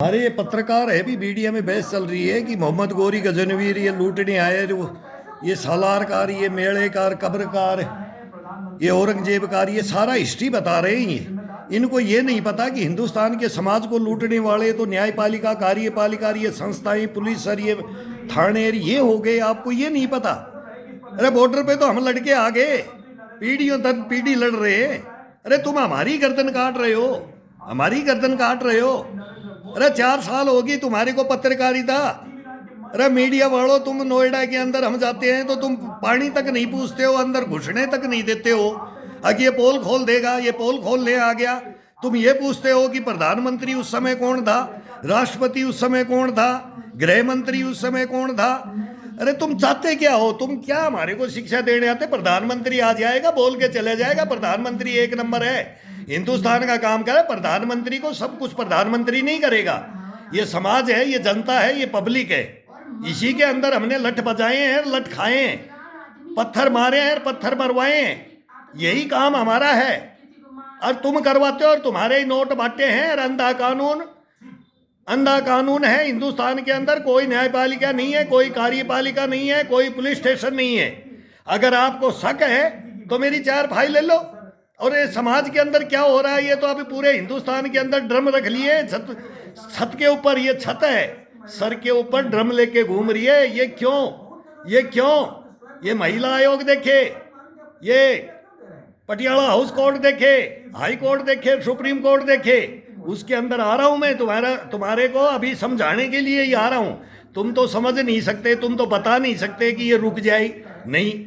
हमारे ये पत्रकार है भी मीडिया में बहस चल रही है कि मोहम्मद गोरी गजनवीर ये लूटने आए, जो ये सालारकार, ये मेड़ेकार, कब्रकार, ये औरंगजेबकार, ये सारा हिस्ट्री बता रहे हैं। इनको ये नहीं पता कि हिंदुस्तान के समाज को लूटने वाले तो न्यायपालिका, कार्यपालिका, ये संस्थाएं, पुलिस और ये थाने ये हो गए। आपको ये नहीं पता? अरे बॉर्डर पे तो हम लड़के आ गए, पीढ़ियों तक पीढ़ी लड़ रहे हैं। अरे तुम हमारी गर्दन काट रहे हो, हमारी गर्दन काट रहे हो। अरे 4 साल होगी तुम्हारे को पत्रकारिता। अरे मीडिया वालों, तुम नोएडा के अंदर हम जाते हैं तो तुम पानी तक नहीं पूछते हो, अंदर घुसने तक नहीं देते हो। अगर ये पोल खोल देगा, ये पोल खोलने आ गया, तुम ये पूछते हो कि प्रधानमंत्री उस समय कौन था, राष्ट्रपति उस समय कौन था, गृह मंत्री उस समय कौन था। अरे तुम चाहते क्या हो? तुम क्या हमारे को शिक्षा देने आते? प्रधानमंत्री आ जाएगा, बोल के चले जाएगा, प्रधानमंत्री एक नंबर है, हिंदुस्तान का काम करे। प्रधानमंत्री को सब कुछ प्रधानमंत्री नहीं करेगा। ये समाज है, ये जनता है, ये पब्लिक है। इसी के अंदर हमने लठ बजाए हैं, लठ खाए हैं, पत्थर मारे हैं, पत्थर मरवाए हैं। यही काम हमारा है और तुम करवाते हो और तुम्हारे ही नोट बांटे हैं। और अंधा कानून, अंधा कानून है हिंदुस्तान के अंदर। कोई न्यायपालिका नहीं है, कोई कार्यपालिका नहीं है, कोई पुलिस स्टेशन नहीं है। अगर आपको शक है तो मेरी 4 फाइल ले लो। और ये समाज के अंदर क्या हो रहा है, ये तो अभी पूरे हिंदुस्तान के अंदर ड्रम रख लिए छत के ऊपर। ये छत है, सर के ऊपर ड्रम लेके घूम रही है। ये क्यों? ये क्यों? ये महिला आयोग देखे, ये पटियाला हाउस कोर्ट देखे, हाई कोर्ट देखे, सुप्रीम कोर्ट देखे। उसके अंदर आ रहा हूं मैं तुम्हारे को अभी समझाने के लिए ही आ रहा हूं। तुम तो समझ नहीं सकते, तुम तो बता नहीं सकते कि ये रुक जाए। नहीं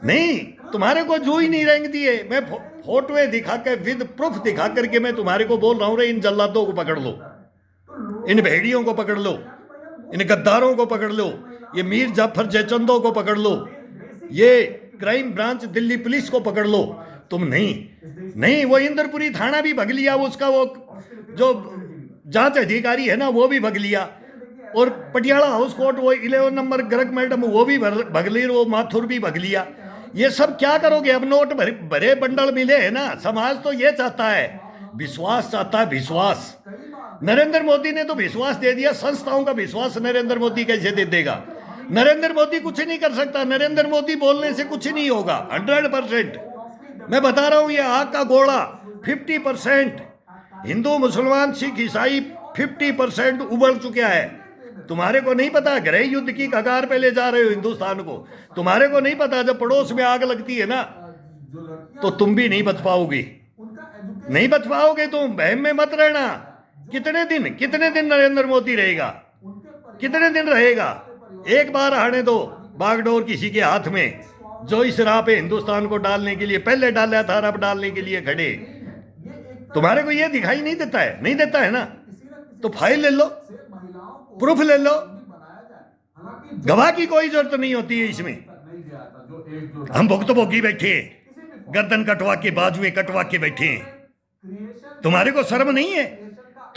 नहीं, तुम्हारे को जो ही नहीं रेंग दिए। मैं फोटोए दिखा के, विद प्रूफ दिखा करके मैं तुम्हारे को बोल रहा हूं, रे इन जल्लादों को पकड़ लो, इन भेड़ियों को पकड़ लो, इन गद्दारों को पकड़ लो, ये मीर जाफर जयचंदों को पकड़ लो, ये क्राइम ब्रांच दिल्ली पुलिस को पकड़ लो। तुम नहीं, वो इंद्रपुरी थाना भी भग लिया, उसका वो जो जांच अधिकारी है ना, वो भी भग लिया। और पटियाला हाउस कोर्ट, वो 11 नंबर गर्ग मैडम, वो भी भग ली, वो माथुर भी भग लिया। ये सब क्या करोगे? अब नोट भरे बंडल मिले है ना। समाज तो ये चाहता है, विश्वास चाहता है, विश्वास। नरेंद्र मोदी ने तो विश्वास दे दिया, संस्थाओं का विश्वास नरेंद्र मोदी कैसे दे देगा? नरेंद्र मोदी कुछ नहीं कर सकता, नरेंद्र मोदी बोलने से कुछ नहीं होगा। 100% मैं बता रहा हूं, ये आग का गोला 50%, हिंदू मुसलमान सिख ईसाई 50% उबल चुका है। तुम्हारे को नहीं पता, गृह युद्ध की कगार पे ले जा रहे हो हिंदुस्तान को। तुम्हारे को नहीं पता, जब पड़ोस में आग लगती है ना, तो तुम भी नहीं बच पाओगे, नहीं बच पाओगे तुम। बहम में मत रहना। कितने दिन नरेंद्र मोदी रहेगा? कितने दिन रहेगा? एक बार आने दो बागडोर किसी के हाथ में, जो इस राह पे हिंदुस्तान को डालने के लिए पहले डाला था, अब डालने के लिए खड़े। तुम्हारे को ये दिखाई नहीं देता है? नहीं देता है ना? तो फाइल ले लो, प्रूफ ले लो। गवाह की कोई जरूरत नहीं होती है इसमें। हम भुक्तभोगी बैठे, गर्दन कटवा के, बाजुएं कटवा के बैठे। तुम्हारे को शर्म नहीं है?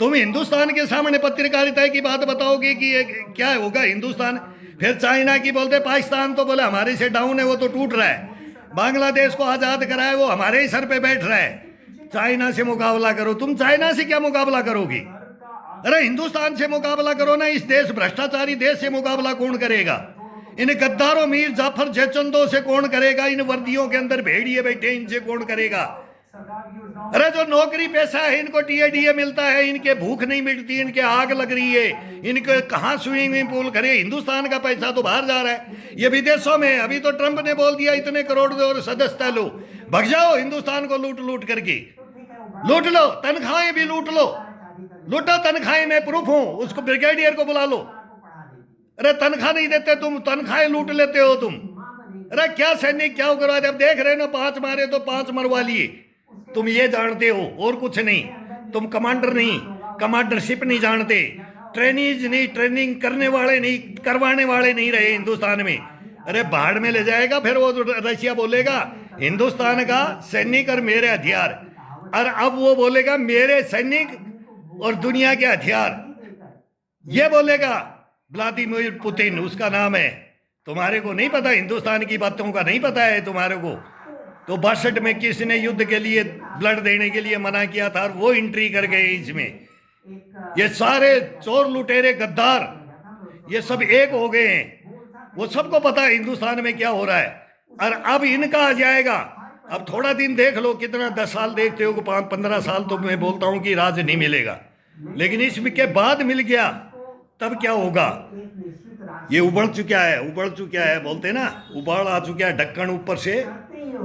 तुम हिंदुस्तान के सामने पत्रकारिता की बात बताओगे कि ये क्या होगा हिंदुस्तान? फिर चाइना की बोलते, पाकिस्तान तो बोले हमारे से डाउन है, वो तो टूट रहा है। बांग्लादेश को आजाद कराए, वो हमारे ही सर पे बैठ रहा है। चाइना से मुकाबला करो। तुम चाइना से क्या मुकाबला करोगी? अरे हिंदुस्तान से मुकाबला करो ना। इस देश, भ्रष्टाचारी देश से मुकाबला कौन करेगा? इन गद्दारों मीर जाफर जयचंदों से कौन करेगा? इन वर्दियों के अंदर भेड़िए बैठे, इनसे कौन करेगा? अरे जो नौकरी पैसा है, इनको टीए मिलता है, इनके भूख नहीं मिटती, इनके आग लग रही है, इनके कहाँ स्विमिंग पूल करे? हिंदुस्तान का पैसा तो बाहर जा रहा है, ये विदेशों में। अभी तो ट्रंप ने बोल दिया इतने करोड़ दो और सदस्यता लो, भग जाओ हिंदुस्तान को लूट करके। लूट लो, तनख्वाहें भी लूट लो, लूटो तनख्वाहें। मैं प्रूफ हूं, उसको ब्रिगेडियर को बुला लो। अरे तनख्वाह नहीं देते तुम, तनख्वाहें लूट लेते हो तुम। अरे क्या सैनिक, क्या करवा दे? अब देख रहे हो, 5 मारे तो 5 मरवा लिए। तुम ये जानते हो और कुछ नहीं। तुम कमांडर नहीं, कमांडरशिप नहीं जानते, ट्रेनीज नहीं, ट्रेनिंग करने वाले नहीं, करवाने वाले नहीं रहे हिंदुस्तान में। अरे बाढ़ में ले जाएगा फिर वो रशिया बोलेगा हिंदुस्तान का सैनिक और मेरे हथियार। और अब वो बोलेगा मेरे सैनिक और दुनिया के हथियार, ये बोलेगा व्लादिमीर पुतिन, उसका नाम है। तुम्हारे को नहीं पता, हिंदुस्तान की बातों का नहीं पता है तुम्हारे को। तो 62 में किसने युद्ध के लिए ब्लड देने के लिए मना किया था और वो एंट्री कर गए इसमें। ये सारे चोर लुटेरे गद्दार ये सब एक हो गए हैं। वो सबको पता है हिंदुस्तान में क्या हो रहा है। और अब इनका आ जाएगा। अब थोड़ा दिन देख लो, कितना 10 साल देखते हो, 15 साल तो मैं बोलता हूं कि राज नहीं मिलेगा, लेकिन इसके बाद मिल गया तब क्या होगा। ये उबड़ चुका है, बोलते ना उबाल आ चुका है, ढक्कन ऊपर से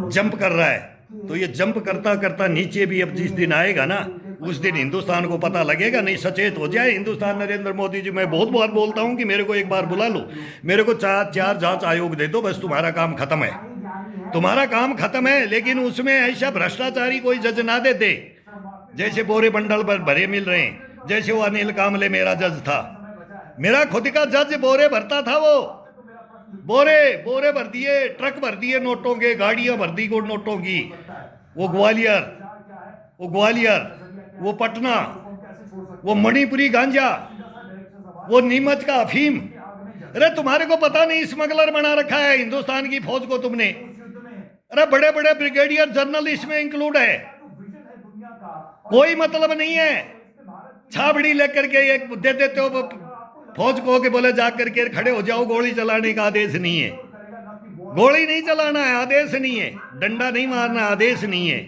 जंप कर रहा है। तो ये जंप करता करता नीचे भी अब जिस दिन आएगा ना, उस दिन हिंदुस्तान को पता लगेगा। नहीं सचेत हो जाए हिंदुस्तान। नरेंद्र मोदी जी, मैं बहुत बार बोलता हूं कि मेरे को एक बार बुला लो, मेरे को चार जांच आयोग दे दो, बस तुम्हारा काम खत्म है, तुम्हारा काम खत्म है। लेकिन उसमें ऐसा भ्रष्टाचारी कोई जज ना देते, जैसे बोरे बंडल पर भरे मिल रहे हैं। जैसे वो अनिल कामले मेरा जज था, मेरा खुद का जज बोरे भरता था। वो बोरे भर दिए, ट्रक भर दिए नोटों के, गाड़ियां भर दी नोटों की। वो ग्वालियर, वो पटना, वो मणिपुरी गांजा, वो नीमच का अफीम। अरे तुम्हारे को पता नहीं स्मगलर बना रखा है हिंदुस्तान की फौज को तुमने। अरे बड़े बड़े ब्रिगेडियर जनरल इसमें इंक्लूड है। कोई मतलब नहीं है। छाबड़ी लेकर के एक दे देते हो फौज को कि बोले जाकर के खड़े हो जाओ, गोली चलाने का आदेश नहीं है। गोली नहीं चलाना है, आदेश नहीं है। डंडा नहीं मारना, आदेश नहीं है।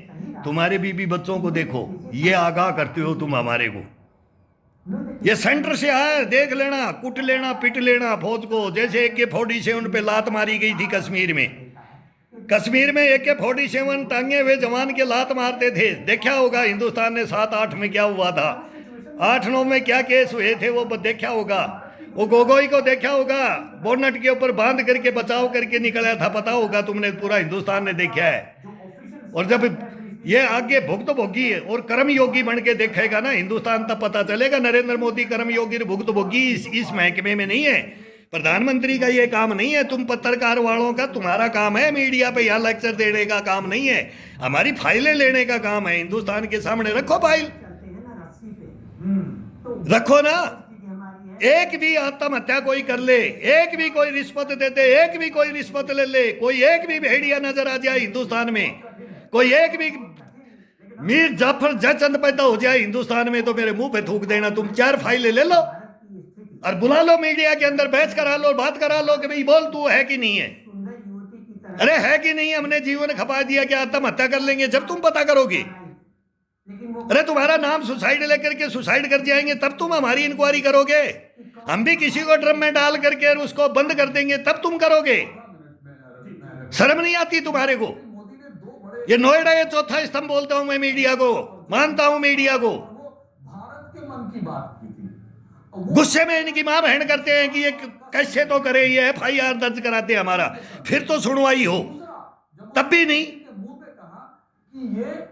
तुम्हारे बीबी बच्चों को देखो, ये आगाह करते हो तुम हमारे को। ये सेंटर से आया, देख लेना, कुट लेना, पिट लेना फौज को। जैसे AK-47 पे लात मारी गई थी कश्मीर में। कश्मीर में AK-47 टांगे हुए जवान के लात मारते थे। देखा होगा हिंदुस्तान ने 7-8 में क्या हुआ था, 8-9 में क्या केस हुए थे, वो देखा होगा। वो गोगोई को देखा होगा, बोनट के ऊपर बांध करके बचाव करके निकला था, पता होगा तुमने, पूरा हिंदुस्तान ने देखा है। और जब ये आगे भुक्त भोगी है और कर्मयोगी बन के देखेगा ना हिंदुस्तान, तब पता चलेगा नरेंद्र मोदी कर्मयोगी भुक्त भोगी इस महकमे में नहीं है। प्रधानमंत्री का ये काम नहीं है। तुम पत्रकार वालों का, तुम्हारा काम है मीडिया पे यहाँ लेक्चर देने का काम नहीं है, हमारी फाइलें लेने का काम है। हिंदुस्तान के सामने रखो फाइल, रखो ना। एक भी आत्महत्या कोई कर ले, एक भी कोई रिश्वत दे दे, एक भी कोई रिश्वत ले ले, कोई एक भी भेड़िया नजर आ जाए हिंदुस्तान में, कोई एक भी मीर जाफर जयचंद पैदा हो जाए हिंदुस्तान में, तो मेरे मुंह पे थूक देना। तुम 4 फाइलें ले लो और बुला लो मीडिया के अंदर, बहस करा लो, बात करा लो कि भाई बोल तू है कि नहीं है। अरे है कि नहीं, हमने जीवन खपा दिया कि आत्महत्या कर लेंगे जब तुम पता करोगे। अरे तुम्हारा नाम सुसाइड लेकर के सुसाइड कर जाएंगे तब तुम हमारी इंक्वायरी करोगे। हम भी किसी को ड्रम में डाल करके उसको बंद कर देंगे तब तुम करोगे। शर्म नहीं आती तुम्हारे को। ये नोएडा ये चौथा स्तंभ बोलता हूं मैं मीडिया को, मानता हूं मीडिया को। भारत के मन की बात की थी, गुस्से में इनकी मां बहन करते हैं कि ये कैसे तो करे, ये FIR दर्ज कराते हमारा, फिर तो सुनवाई हो, तब भी नहीं। मुंह पे कहा कि ये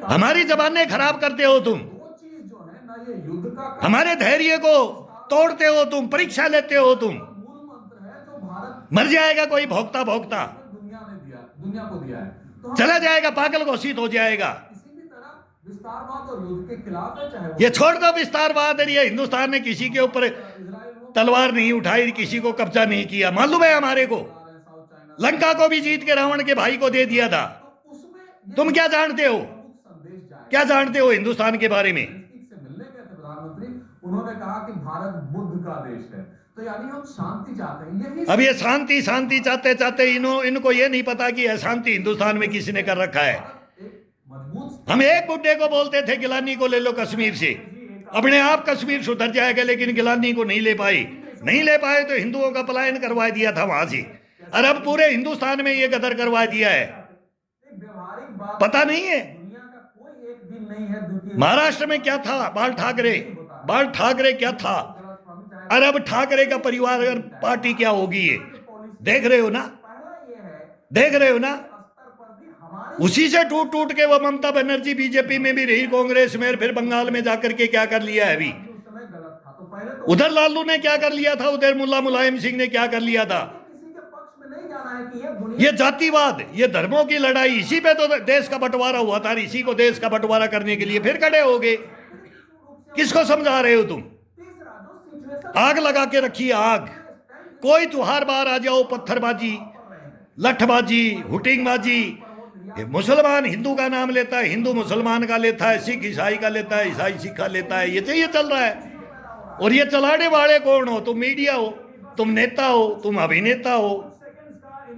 हमारी जबानें खराब करते हो तुम, दो चीज जो है ना, ये युद्ध का हमारे धैर्य को तोड़ते हो तुम, परीक्षा लेते हो तुम। मूल मंत्र है जो भारत मर जाएगा कोई भोगता भोगता, दुनिया को दिया है। तो चला जाएगा, पागल घोषित हो जाएगा। किसी भी तरह विस्तारवाद और युद्ध के खिलाफ है, चाहे ये छोड़ दो विस्तारवाद। ये हिंदुस्तान ने किसी के ऊपर तलवार नहीं उठाई, किसी को कब्जा नहीं किया। मालूम है हमारे को, लंका को भी जीत के रावण के भाई को दे दिया था। तुम क्या जानते हो, क्या जानते हो हिंदुस्तान के बारे में? से मिलने गए थे प्रधानमंत्री, उन्होंने कहा कि भारत बुद्ध का देश है। तो यानी हम शांति चाहते हैं। यही अब ये शांति शांति चाहते चाहते इनको ये नहीं पता कि यह शांति हिंदुस्तान में किसी ने कर रखा है। मजबूत हम एक बुड्ढे को बोलते थे गिलानी को ले लो कश्मीर से, अपने आप कश्मीर सुधर जाएगा, लेकिन गिलानी को नहीं ले पाए तो हिंदुओं का पलायन करवा दिया था वहां से। और अब पूरे हिंदुस्तान में ये गदर करवा दिया है। व्यवहारिक बात, पता नहीं है दुनिया का कोई एक दिन नहीं है द्वितीय। महाराष्ट्र में क्या था, बाल ठाकरे क्या था, और अब ठाकरे का परिवार और पार्टी क्या होगी, ये देख रहे हो ना, देख रहे हो ना। उसी से टूट टूट के वो ममता बनर्जी बीजेपी में भी रही, कांग्रेस में, फिर बंगाल में जाकर के क्या कर लिया है अभी। उधर लालू ने क्या कर लिया था, उधर मुल्ला मुलायम सिंह ने क्या कर लिया था। ये जातिवाद, ये धर्मों की लड़ाई, इसी पे तो देश का बंटवारा हुआ था। इसी को देश का बंटवारा करने के लिए फिर खड़े हो गए। किसको समझा रहे हो तुम? आग लगा के रखी आग। कोई त्योहार बार आ जाओ, पत्थरबाजी, लठबाजी, हुटिंगबाजी, ये मुसलमान हिंदू का नाम लेता है, हिंदू मुसलमान का लेता है, सिख ईसाई का लेता है, ईसाई सिख का लेता है, ये चल रहा है। और ये चलाने वाले कौन हो? तुम मीडिया हो, तुम नेता हो, तुम अभिनेता हो,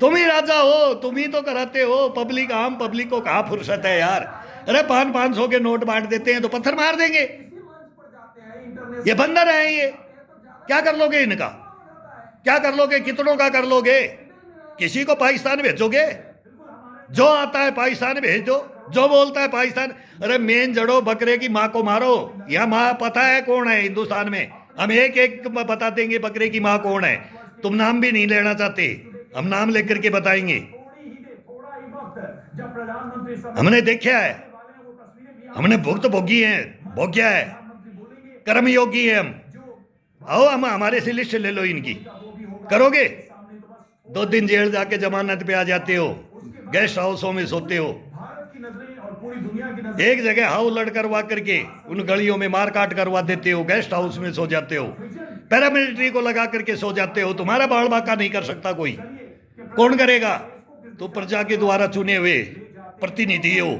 तुम ही राजा हो, तुम ही तो कराते हो। पब्लिक, आम पब्लिक को कहाँ फुर्सत है यार? अरे 500 के नोट बांट देते हैं तो पत्थर मार देंगे। ये बंदर है ये, क्या कर लोगे इनका? क्या कर लोगे? कितनों का कर लोगे? किसी को पाकिस्तान भेजोगे? जो आता है पाकिस्तान भेज दो, जो बोलता है पाकिस्तान। अरे मेन जड़ो, बकरे की माँ को मारो। यह माँ पता है कौन है हिंदुस्तान में? हम एक एक बता देंगे बकरे की माँ कौन है। तुम नाम भी नहीं लेना चाहते, हम नाम लेकर के बताएंगे। हमने देखा है, हमने भुक्त भोगी है, भोग्या है, कर्मयोगी है हम। आओ हम हमारे से लिस्ट ले लो इनकी। करोगे? 2 दिन जेल जाके जमानत पे आ जाते हो, गेस्ट हाउसों में सोते हो। एक जगह हाउ लड़ करवा करके उन गलियों में मार काट करवा देते हो, गेस्ट हाउस में सो जाते हो, पैरामिलिट्री को लगा करके सो जाते हो। तुम्हारा बाल बाका नहीं कर सकता कोई। कौन करेगा? तो प्रजा के द्वारा चुने हुए प्रतिनिधि हो,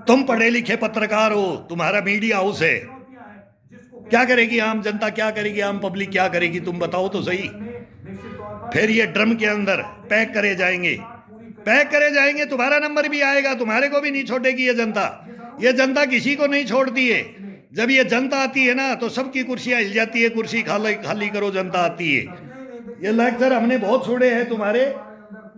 तुम पढ़े लिखे पत्रकार हो, तुम्हारा मीडिया हाउस है। क्या करेगी आम जनता? क्या करेगी आम पब्लिक? क्या करेगी? तुम बताओ तो सही। फिर ये ड्रम के अंदर पैक करे जाएंगे, पैक करे जाएंगे। तुम्हारा नंबर भी आएगा, तुम्हारे को भी नहीं छोड़ेगी ये जनता। ये जनता किसी को नहीं छोड़ती है। जब ये जनता आती है ना तो सबकी कुर्सियां हिल जाती है। कुर्सी खाली खाली करो, जनता आती है। ये लेक्चर हमने बहुत सुने हैं तुम्हारे।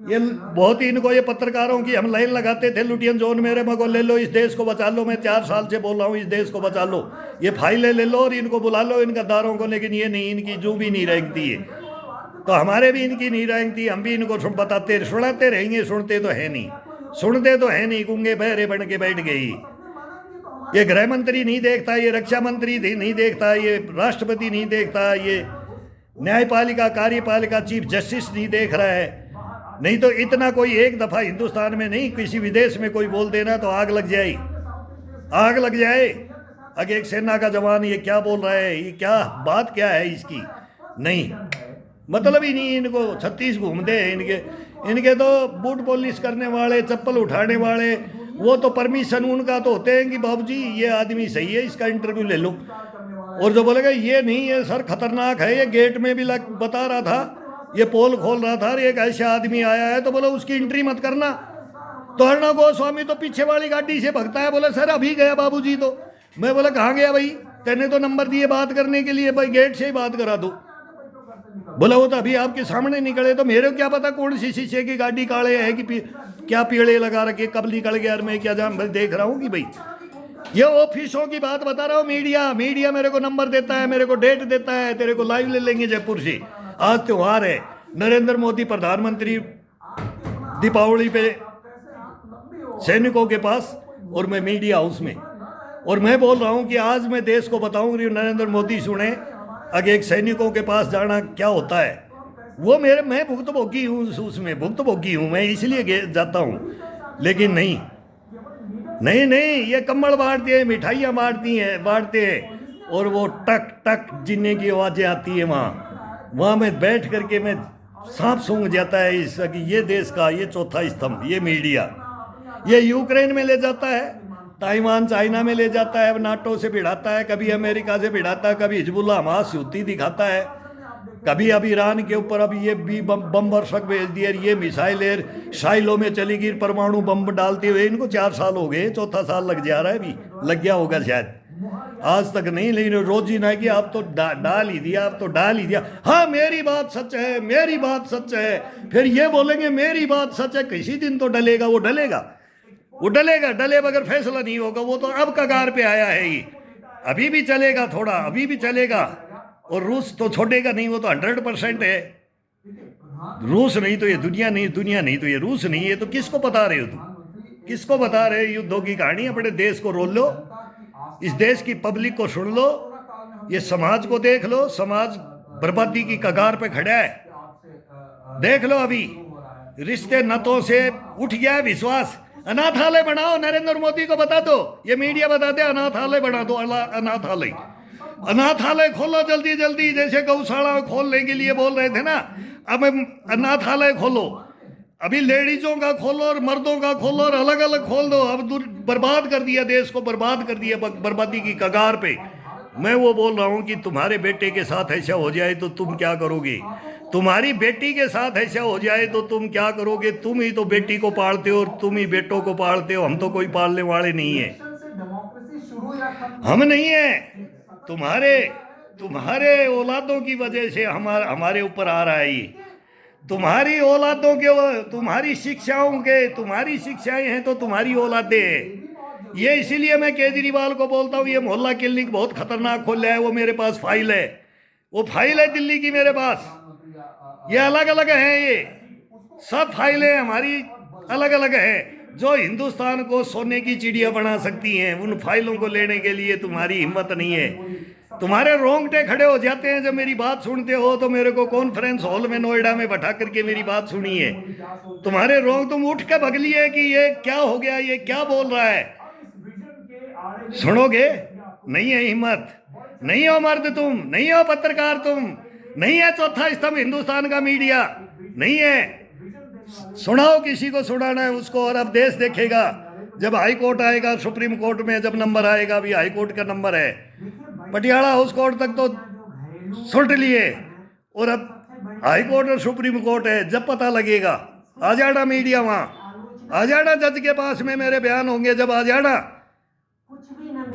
ये बहुत ही इनको, ये पत्रकारों की हम लाइन लगाते थे, लुटियन जोन मेरे मगो ले लो, इस देश को बचा लो। मैं 4 साल से बोल रहा हूँ इस देश को बचा लो। ये फाइलें ले लो और इनको बुला लो, इन गद्दारों को। लेकिन ये नहीं, इनकी जू भी नहीं रेंगती है। तो हमारे भी इनकी नहीं रेंगती, हम भी इनको बताते सुनाते रहेंगे। सुनते तो है नहीं, सुनते तो है नहीं, गूंगे बहरे बन के बैठ गई। ये गृह मंत्री नहीं देखता, ये रक्षा मंत्री नहीं देखता, ये राष्ट्रपति नहीं देखता, ये न्यायपालिका कार्यपालिका चीफ जस्टिस नहीं देख रहा है। नहीं तो इतना कोई एक दफा हिंदुस्तान में नहीं, किसी विदेश में कोई बोल देना तो आग लग जाए, आग लग जाए। आगे एक सेना का जवान ये क्या बोल रहा है, ये क्या बात क्या है इसकी? नहीं, मतलब ही नहीं इनको। 36 घूमते हैं इनके तो बूट पॉलिश करने वाले, चप्पल उठाने वाले, वो तो परमिशन उनका तो होते हैं कि बाबूजी ये आदमी सही है, इसका इंटरव्यू ले लो। और जो बोलेगा ये नहीं है सर, खतरनाक है, ये गेट में भी बता रहा था, ये पोल खोल रहा था, एक ऐसा आदमी आया है, तो बोलो उसकी एंट्री मत करना। तो अर्णव गोस्वामी तो पीछे वाली गाड़ी से भगता है, बोले सर अभी गया बाबूजी। तो मैं बोला कहाँ गया भाई? तेने तो नंबर दिए बात करने के लिए, भाई गेट से ही बात करा दो। बोला वो तो अभी आपके सामने निकले। तो मेरे को क्या पता कौन सी शीशे की गाड़ी काले है कि क्या पीड़े लगा रखे, कब निकल गया, मैं क्या जान। मैं देख रहा हूँ कि भाई ये ऑफिसों की बात बता रहा हूँ। मीडिया मेरे को नंबर देता है, मेरे को डेट देता है, तेरे को लाइव ले लेंगे जयपुर से। आज त्योहार है, नरेंद्र मोदी प्रधानमंत्री दीपावली पे सैनिकों के पास और मैं मीडिया हाउस में। और मैं बोल रहा हूँ कि आज मैं देश को बताऊंगी, नरेंद्र मोदी सुने, आगे एक सैनिकों के पास जाना क्या होता है। वो मैं भुक्तभोगी हूँ, उसमें भुक्तभोगी हूँ मैं, इसलिए जाता हूँ। लेकिन नहीं, ये कम्बल बांटती है, मिठाइयाँ बांटते हैं, और वो टक टक जिन्ने की आवाज़ें आती है वहाँ में बैठ करके मैं सांप सूंघ जाता है इसका कि ये देश का ये चौथा स्तंभ, ये मीडिया, ये यूक्रेन में ले जाता है, ताइवान चाइना में ले जाता है, नाटो से भिड़ाता है, कभी अमेरिका से भिड़ाता है, कभी हिजबुल्लाह हमास यूती दिखाता है, कभी अब ईरान के ऊपर अब ये भी बम वर्षक भेज दिए, ये मिसाइलें शाइलों में चली गई, परमाणु बम डालते हुए। इनको 4 साल हो गए, चौथा साल लग जा रहा है, अभी लग गया होगा शायद, आज तक नहीं। लेकिन रोज ही ना कि आप तो डाल ही दिया, आप तो डाल ही दिया। हाँ मेरी बात सच है, मेरी बात सच है, फिर ये बोलेंगे मेरी बात सच है। किसी दिन तो डलेगा, वो डलेगा, डले बगैर फैसला नहीं होगा। वो तो अब कगार पे आया है, ये अभी भी चलेगा, थोड़ा अभी भी चलेगा। और रूस तो छोड़ेगा नहीं, वो तो 100% है। रूस नहीं तो ये दुनिया नहीं, दुनिया नहीं तो ये रूस नहीं। ये तो किसको बता रहे हो तुम? किसको बता रहे हो? युद्धों की कहानी अपने देश को रोल लो, इस देश की पब्लिक को सुन लो, ये समाज को देख लो। समाज बर्बादी की कगार पे खड़ा है, देख लो। अभी रिश्ते नातों से उठ गया है विश्वास। अनाथालय बनाओ, नरेंद्र मोदी को बता दो, ये मीडिया बता दे, अनाथालय बना दो, अनाथालय खोलो जल्दी जल्दी। जैसे गौशाला खोलने के लिए बोल रहे थे ना, अब अनाथालय खोलो। अभी लेडीजों का खोलो और मर्दों का खोलो और अलग अलग खोल दो। अब बर्बाद कर दिया देश को, बर्बाद कर दिया, बर्बादी की कगार पे। मैं वो बोल रहा हूँ कि तुम्हारे बेटे के साथ ऐसा हो जाए तो तुम क्या करोगे? तुम्हारी बेटी के साथ ऐसा हो जाए तो तुम क्या करोगे? तुम ही तो बेटी को पालते हो और तुम ही बेटों को पालते हो, हम तो कोई पालने वाले नहीं है। डेमोक्रेसी शुरू या खत्म हम नहीं है, तुम्हारे तुम्हारे औलादों की वजह से हमारे ऊपर आ रहा है ये। तुम्हारी औलादों के, तुम्हारी शिक्षाएं हैं तो तुम्हारी औलादे हैं। ये इसीलिए मैं केजरीवाल को बोलता हूँ ये मोहल्ला क्लिनिक बहुत खतरनाक खोला है। वो मेरे पास फाइल है, वो फाइल है दिल्ली की मेरे पास। ये अलग अलग हैं, ये सब फाइलें हमारी अलग अलग हैं जो हिंदुस्तान को सोने की चिड़िया बना सकती हैं। उन फाइलों को लेने के लिए तुम्हारी हिम्मत नहीं है। तुम्हारे रोंगटे खड़े हो जाते हैं जब मेरी बात सुनते हो। तो मेरे को कॉन्फ्रेंस हॉल में नोएडा में बैठा करके मेरी बात सुनी है, तुम्हारे रोंग, तुम उठ के भग लिए कि ये क्या हो गया, ये क्या बोल रहा है। सुनोगे? नहीं है हिम्मत, नहीं हो मर्द तुम, नहीं हो पत्रकार तुम, नहीं है चौथा स्तंभ हिंदुस्तान का मीडिया, नहीं है। सुनाओ, किसी को सुनाना है उसको। और अब देश देखेगा जब हाई कोर्ट आएगा, सुप्रीम कोर्ट में जब नंबर आएगा, अभी हाई कोर्ट का नंबर है, पटियाला हाउस कोर्ट तक तो सुट लिए, और अब हाई कोर्ट और सुप्रीम कोर्ट है। जब पता लगेगा, आ जाना मीडिया वहां, आ जाना जज के पास में मेरे बयान होंगे, जब आ जाना,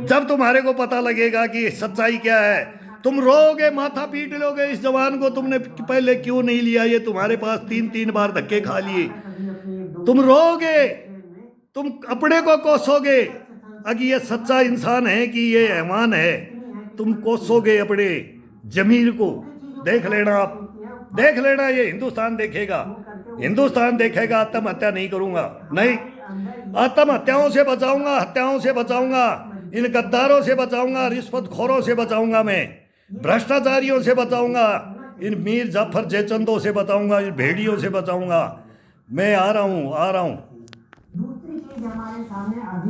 जब तुम्हारे को पता लगेगा कि सच्चाई क्या है। तुम रोओगे, माथा पीट लोगे इस जवान को तुमने पहले क्यों नहीं लिया, ये तुम्हारे पास 3-3 बार धक्के खा लिए। तुम रोओगे, तुम अपने को कोसोगे कि ये सच्चा इंसान है कि ये हैवान है। तुम कोसोगे अपने जमीर को। देख लेना, आप देख लेना, ये हिंदुस्तान देखेगा, हिंदुस्तान देखेगा। आत्महत्या नहीं करूंगा, नहीं, आत्महत्याओं से बचाऊंगा, हत्याओं से बचाऊंगा, इन गद्दारों से बचाऊंगा, रिश्वतखोरों से बचाऊंगा, मैं भ्रष्टाचारियों से बचाऊंगा, इन मीर जाफर जयचंदों से बचाऊंगा, इन भेड़ियों से बचाऊंगा। मैं आ रहा हूं। दूसरी चीज हमारे सामने अभी